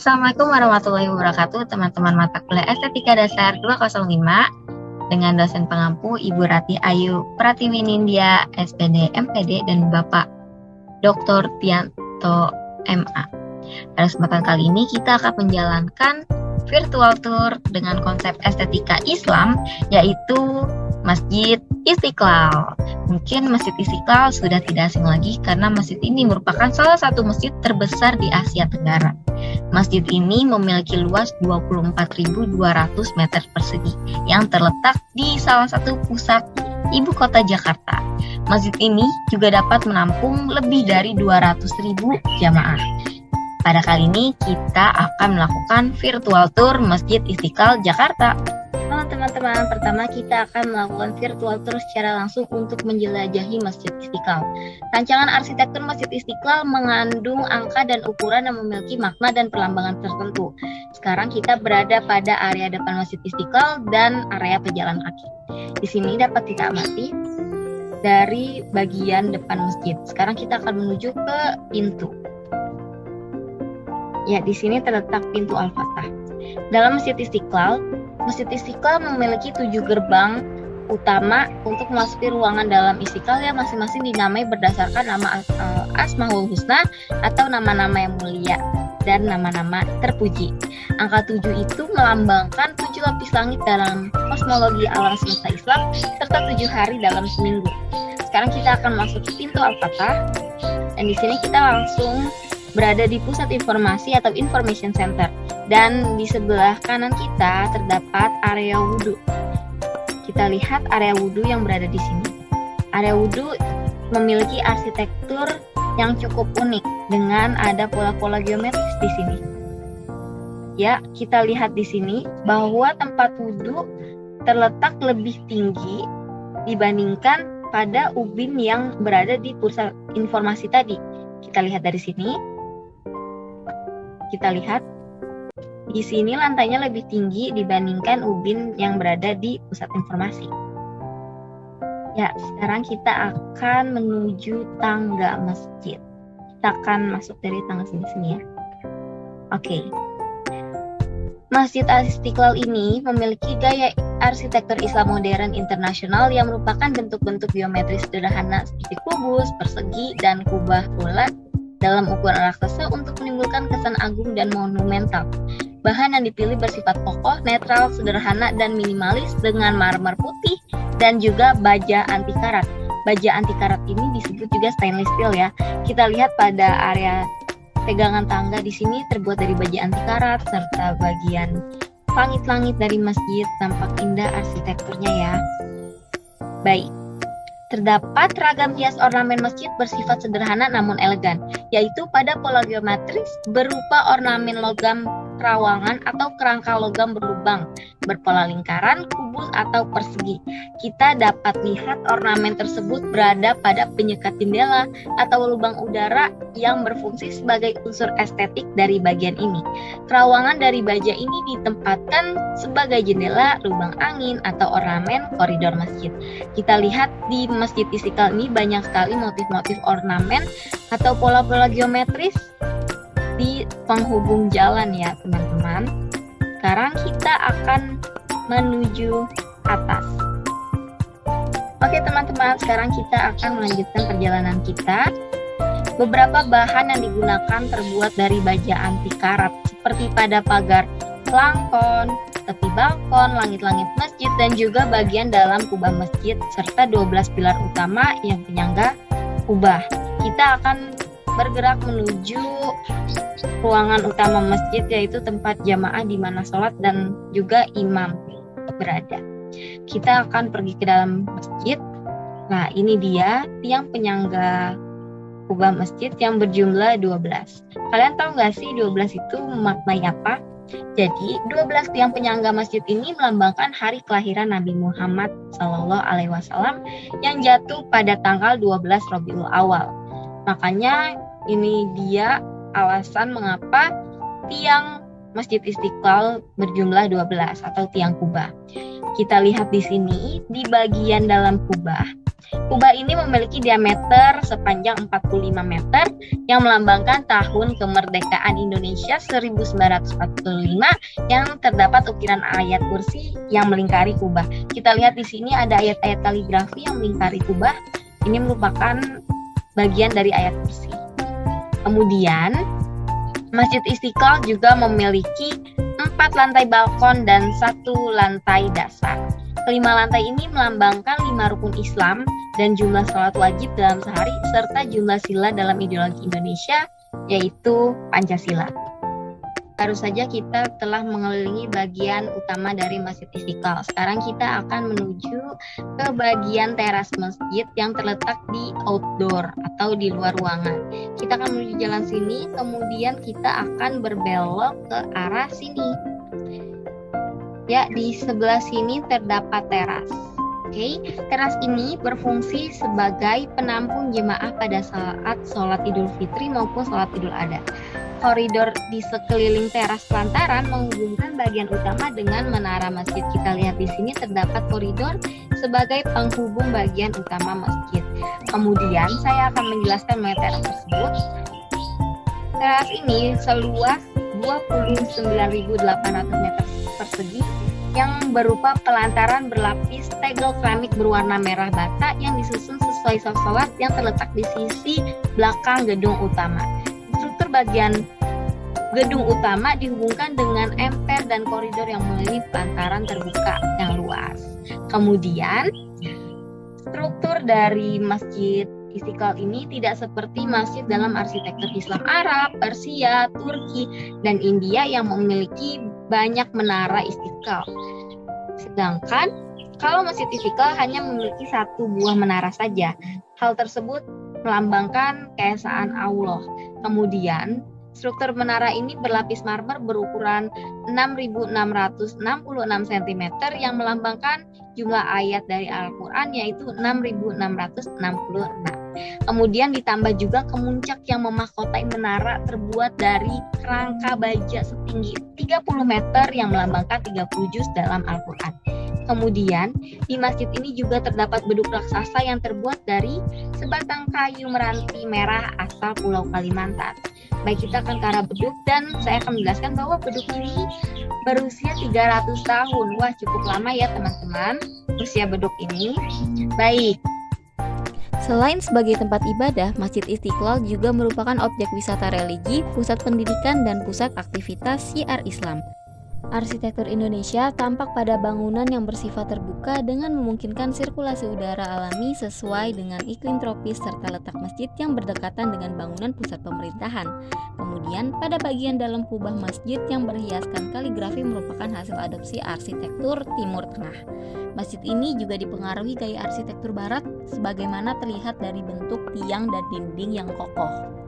Assalamualaikum warahmatullahi wabarakatuh, teman-teman mata kuliah Estetika Dasar 205 dengan dosen pengampu Ibu Rati Ayu Pratiwi Nindya, SPD, MPD, dan Bapak Dr. Tianto, MA. Pada kesempatan kali ini kita akan menjalankan virtual tour dengan konsep estetika Islam, yaitu Masjid Istiqlal. Mungkin Masjid Istiqlal sudah tidak asing lagi karena masjid ini merupakan salah satu masjid terbesar di Asia Tenggara. Masjid ini memiliki luas 24.200 meter persegi yang terletak di salah satu pusat ibu kota Jakarta. Masjid ini juga dapat menampung lebih dari 200.000 jamaah. Pada kali ini kita akan melakukan virtual tour Masjid Istiqlal Jakarta. Halo teman-teman, pertama kita akan melakukan virtual tour secara langsung untuk menjelajahi Masjid Istiqlal. Rancangan arsitektur Masjid Istiqlal mengandung angka dan ukuran yang memiliki makna dan perlambangan tertentu. Sekarang kita berada pada area depan Masjid Istiqlal dan area pejalan kaki. Di sini dapat kita amati dari bagian depan masjid. Sekarang kita akan menuju ke pintu. Ya, di sini terletak pintu Al-Fatah. Dalam Masjid Istiqlal memiliki 7 gerbang utama untuk memasuki ruangan dalam Istiqlal yang masing-masing dinamai berdasarkan nama Asmaul Husna atau nama-nama yang mulia dan nama-nama terpuji. Angka 7 itu melambangkan 7 lapis langit dalam kosmologi alam semesta Islam serta 7 hari dalam seminggu. Sekarang kita akan masuk ke pintu Al-Fatah dan di sini kita langsung berada di pusat informasi atau information center, dan di sebelah kanan kita terdapat area wudhu. Kita lihat area wudhu yang berada di sini. Area wudhu memiliki arsitektur yang cukup unik dengan ada pola-pola geometris di sini. Ya, kita lihat di sini bahwa tempat wudhu terletak lebih tinggi dibandingkan pada ubin yang berada di pusat informasi tadi. Kita lihat dari sini. Kita lihat di sini lantainya lebih tinggi dibandingkan ubin yang berada di pusat informasi. Ya, sekarang kita akan menuju tangga masjid. Kita akan masuk dari tangga sini ya. Oke. Masjid Istiqlal ini memiliki gaya arsitektur Islam modern internasional yang merupakan bentuk-bentuk geometris sederhana seperti kubus, persegi, dan kubah bulat dalam ukuran raksasa untuk menimbulkan kesan agung dan monumental. Bahan yang dipilih bersifat kokoh, netral, sederhana, dan minimalis dengan marmer putih dan juga baja anti karat. Baja anti karat ini disebut juga stainless steel ya. Kita lihat pada area pegangan tangga di sini terbuat dari baja anti karat serta bagian langit-langit dari masjid. Tampak indah arsitekturnya ya. Baik. Terdapat ragam hias ornamen masjid bersifat sederhana namun elegan, yaitu pada pola geometris berupa ornamen logam rawangan atau kerangka logam berlubang, berpola lingkaran, kubus, atau persegi. Kita dapat lihat ornamen tersebut berada pada penyekat jendela atau lubang udara yang berfungsi sebagai unsur estetik dari bagian ini. Kerawangan dari baja ini ditempatkan sebagai jendela, lubang angin, atau ornamen koridor masjid. Kita lihat di Masjid Istiqlal ini banyak sekali motif-motif ornamen atau pola-pola geometris di penghubung jalan ya teman-teman. Sekarang kita akan menuju atas. Oke teman-teman, sekarang kita akan melanjutkan perjalanan kita. Beberapa bahan yang digunakan terbuat dari baja anti karat seperti pada pagar plafon, tepi balkon, langit-langit masjid, dan juga bagian dalam kubah masjid serta 12 pilar utama yang penyangga kubah. Kita akan bergerak menuju ruangan utama masjid, yaitu tempat jamaah di mana sholat dan juga imam berada. Kita akan pergi ke dalam masjid. Nah, ini dia tiang penyangga kubah masjid yang berjumlah 12. Kalian tahu nggak sih 12 itu maknai apa? Jadi 12 tiang penyangga masjid ini melambangkan hari kelahiran Nabi Muhammad SAW yang jatuh pada tanggal 12 Rabiul Awal. Makanya ini dia alasan mengapa tiang Masjid Istiqlal berjumlah 12 atau tiang kubah. Kita lihat di sini di bagian dalam kubah Kubah ini memiliki diameter sepanjang 45 meter yang melambangkan tahun kemerdekaan Indonesia 1945 yang terdapat ukiran ayat kursi yang melingkari kubah. Kita lihat di sini ada ayat-ayat kaligrafi yang melingkari kubah. Ini merupakan bagian dari ayat kursi. Kemudian, Masjid Istiqlal juga memiliki 4 lantai balkon dan 1 lantai dasar. Kelima lantai ini melambangkan 5 rukun Islam dan jumlah sholat wajib dalam sehari serta jumlah sila dalam ideologi Indonesia, yaitu Pancasila. Baru saja kita telah mengelilingi bagian utama dari Masjid Istiqlal. Sekarang kita akan menuju ke bagian teras masjid yang terletak di outdoor atau di luar ruangan. Kita akan menuju jalan sini, kemudian kita akan berbelok ke arah sini. Ya, di sebelah sini terdapat teras. Oke, teras ini berfungsi sebagai penampung jemaah pada saat sholat Idul Fitri maupun sholat Idul Adha. Koridor di sekeliling teras lantaran menghubungkan bagian utama dengan menara masjid. Kita lihat di sini terdapat koridor sebagai penghubung bagian utama masjid. Kemudian saya akan menjelaskan mengenai teras tersebut. Teras ini seluas 29.800 meter persegi yang berupa pelantaran berlapis tegel keramik berwarna merah bata yang disusun sesuai saf sholat yang terletak di sisi belakang gedung utama. Struktur bagian gedung utama dihubungkan dengan emper dan koridor yang mengelilingi pelantaran terbuka yang luas. Kemudian, struktur dari Masjid Istiqlal ini tidak seperti masjid dalam arsitektur Islam Arab, Persia, Turki, dan India yang memiliki banyak menara Istiqlal. Sedangkan kalau Masjid Istiqlal hanya memiliki 1 buah menara saja. Hal tersebut melambangkan keesaan Allah. Kemudian, struktur menara ini berlapis marmer berukuran 6.666 cm yang melambangkan jumlah ayat dari Al-Quran, yaitu 6.666. Kemudian ditambah juga kemuncak yang memahkotai menara terbuat dari kerangka baja setinggi 30 meter yang melambangkan 30 juz dalam Al-Quran. Kemudian di masjid ini juga terdapat beduk raksasa yang terbuat dari sebatang kayu meranti merah asal Pulau Kalimantan. Baik, kita akan ke arah beduk dan saya akan menjelaskan bahwa beduk ini berusia 300 tahun. Wah, cukup lama ya teman-teman usia beduk ini. Baik. Selain sebagai tempat ibadah, Masjid Istiqlal juga merupakan objek wisata religi, pusat pendidikan, dan pusat aktivitas syiar Islam. Arsitektur Indonesia tampak pada bangunan yang bersifat terbuka dengan memungkinkan sirkulasi udara alami sesuai dengan iklim tropis serta letak masjid yang berdekatan dengan bangunan pusat pemerintahan. Kemudian, pada bagian dalam kubah masjid yang berhiaskan kaligrafi merupakan hasil adopsi arsitektur Timur Tengah. Masjid ini juga dipengaruhi gaya arsitektur barat sebagaimana terlihat dari bentuk tiang dan dinding yang kokoh.